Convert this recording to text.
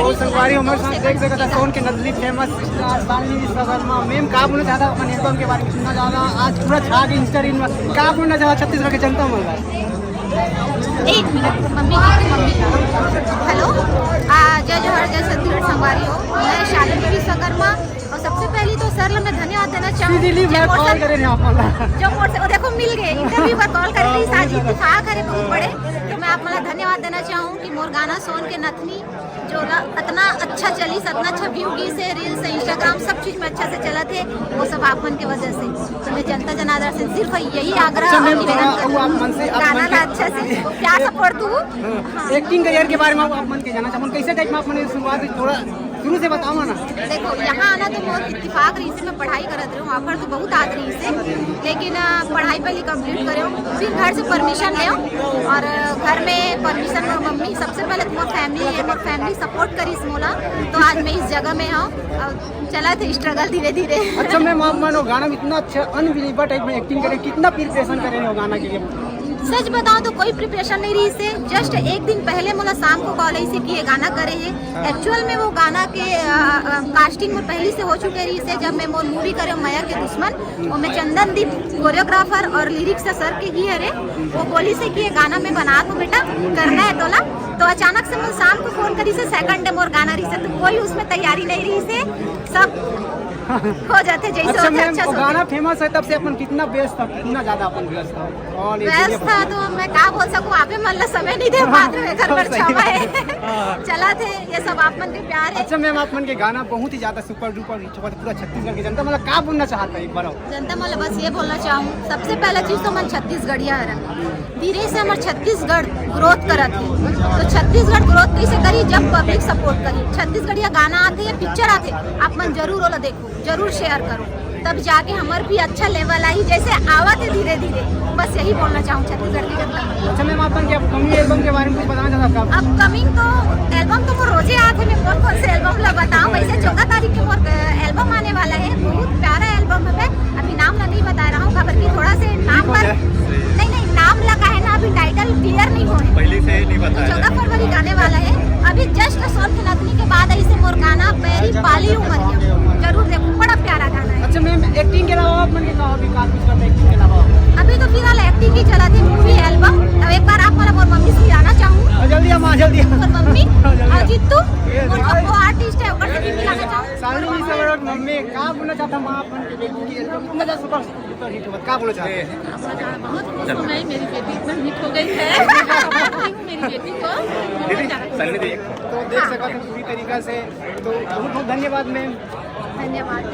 और संगवारी हमारे साथ देख सकता है सोन के नजदीक famous star Shalini Vishwakarma ma'am का बोलना चाहता अपने एल्बम के बारे में सुनना चाहता आज पूरा छा के इंस्टा रील में का बोलना चाहता छत्तीसगढ़ की जनता मिल रहा है। एक मिनट मम्मी हेलो जय जोहर जय छत्तीसगढ़ संगवारी हो मैं शालिनी विश्वकर्मा और सबसे पहले तो सर मैं धन्यवाद देना चाहूँगी जो मोर से देखो मिल गए इंटरव्यू पर कॉल करे रही साजी इत्तेफाक करे बहुत बड़े तो मैं आप मला धन्यवाद देना चाहूँ कि मोर गाना सोन के नथनी जो इतना अच्छा चली इतना अच्छा व्यू गी से रील्स इंस्टाग्राम सब चीज़ में अच्छा से चला थे वो सब आप मन के वजह से तो मैं जनता जनार्दन से सिर्फ यही आग्रह और निवेदन करूँ गाना का अच्छा से क्या सपोर्ट दूँ एक्टिंग करियर के बारे में आप मन के जाना चाहूँ कैसे टाइप में आपने शुरुआत थोड़ा शुरू से बताओ ना। देखो यहाँ आना तो बहुत इत्तेफाक रही से मैं पढ़ाई करत रही हूँ वहाँ पर तो बहुत आत रही से लेकिन पढ़ाई पहले कंप्लीट करे फिर घर से परमिशन ले और घर में परमिशन और मम्मी सबसे पहले तो मोर फैमिली है मोर फैमिली सपोर्ट करी इस मोला तो आज मैं इस जगह में हूँ चला थे स्ट्रगल धीरे धीरे। अच्छा मैम आप मानो गाना में इतना अच्छा अनबिलीवर टाइप में एक्टिंग करे कितना प्रिपरेशन करे हो गाना के लिए? सच बताऊं तो कोई प्रिपरेशन नहीं रही से जस्ट एक दिन पहले मुला शाम को कॉल से कि ये गाना करे है एक्चुअल में वो गाना के कास्टिंग में पहले से हो चुके रही से जब मैं वो मूवी करे माया के दुश्मन वो मैं चंदन दीप कोरियोग्राफर और लिरिक्स सर के ही है वो बोली से कि ये गाना मैं बना तो बेटा करना है तोला तो अचानक से मैं शाम को फोन करी से सेकंड डे मोर गाना रही से तो कोई उसमें तैयारी नहीं रही से सब हो जाते जैसे अच्छा मैम वो गाना फेमस है तब से अपन कितना व्यस्त था कितना ज्यादा अपन व्यस्त था तो मैं क्या बोल सकूं आप मतलब समय नहीं दे पाते हुए घर पर छावा है चला थे ये सब आप मन के प्यार है। अच्छा मैम आप मन के गाना बहुत ही ज्यादा सुपर डुपर हिट हुआ पूरा छत्तीसगढ़ की जनता मतलब क्या बोलना चाहता है एक बार जनता मतलब बस ये बोलना चाहूँ सबसे पहला चीज तो मन छत्तीसगढ़िया है धीरे से हमारे छत्तीसगढ़ ग्रोथ करत है तो छत्तीसगढ़ ग्रोथ कैसे करी जब पब्लिक सपोर्ट करी छत्तीसगढ़िया गाना आते या पिक्चर आते आप मन जरूर वाला देखो जरूर शेयर करो तब जाके हमारे भी अच्छा लेवल आई जैसे आवा थे धीरे धीरे बस यही बोलना चाहूँ छत्तीसगढ़ की जनता। अच्छा मैम अपन क्या अपकमिंग एल्बम के बारे में कुछ बताना चाहता हूँ? अपकमिंग तो एल्बम तो वो रोजे आते मैं कौन से एल्बम ला बताऊँ वैसे 14 तारीख के मोर एल्बम आने वाला है बहुत प्यारा एल्बम है अभी नाम ला नहीं बता रहा हूँ खबर की थोड़ा से नाम पर नहीं नाम लगा है ना अभी टाइटल क्लियर नहीं हो पहले से नहीं बता 14 फरवरी आने वाला है अभी जस्ट सोन की नथनी के बाद ऐसे मोर गाना मेरी पाली उमरिया जरूर देखो बड़ा प्यारा गाना है। अच्छा मैम एक्टिंग के अलावा आप मन के कहा विकास कुछ करते एक्टिंग के अलावा अभी तो फिलहाल एक्टिंग ही चला थी मूवी एल्बम अब एक बार आप मला मोर मम्मी से आना चाहूँ जल्दी आ जल्दी मोर मम्मी जीतू मोर वो आर्टिस्ट है ओकर से भी मिलाना चाहूँ शालिनी विश्वकर्मा मम्मी का बोलना चाहता मां अपन के बेटी की एल्बम इतना ज्यादा सुपर हिट हुआ का बोलना चाहते हैं? बहुत खुश हूँ मैं मेरी बेटी इतना हिट हो गई है मेरी बेटी को तो देख सकते हैं पूरी तरीका से तो बहुत बहुत धन्यवाद मैम। धन्यवाद।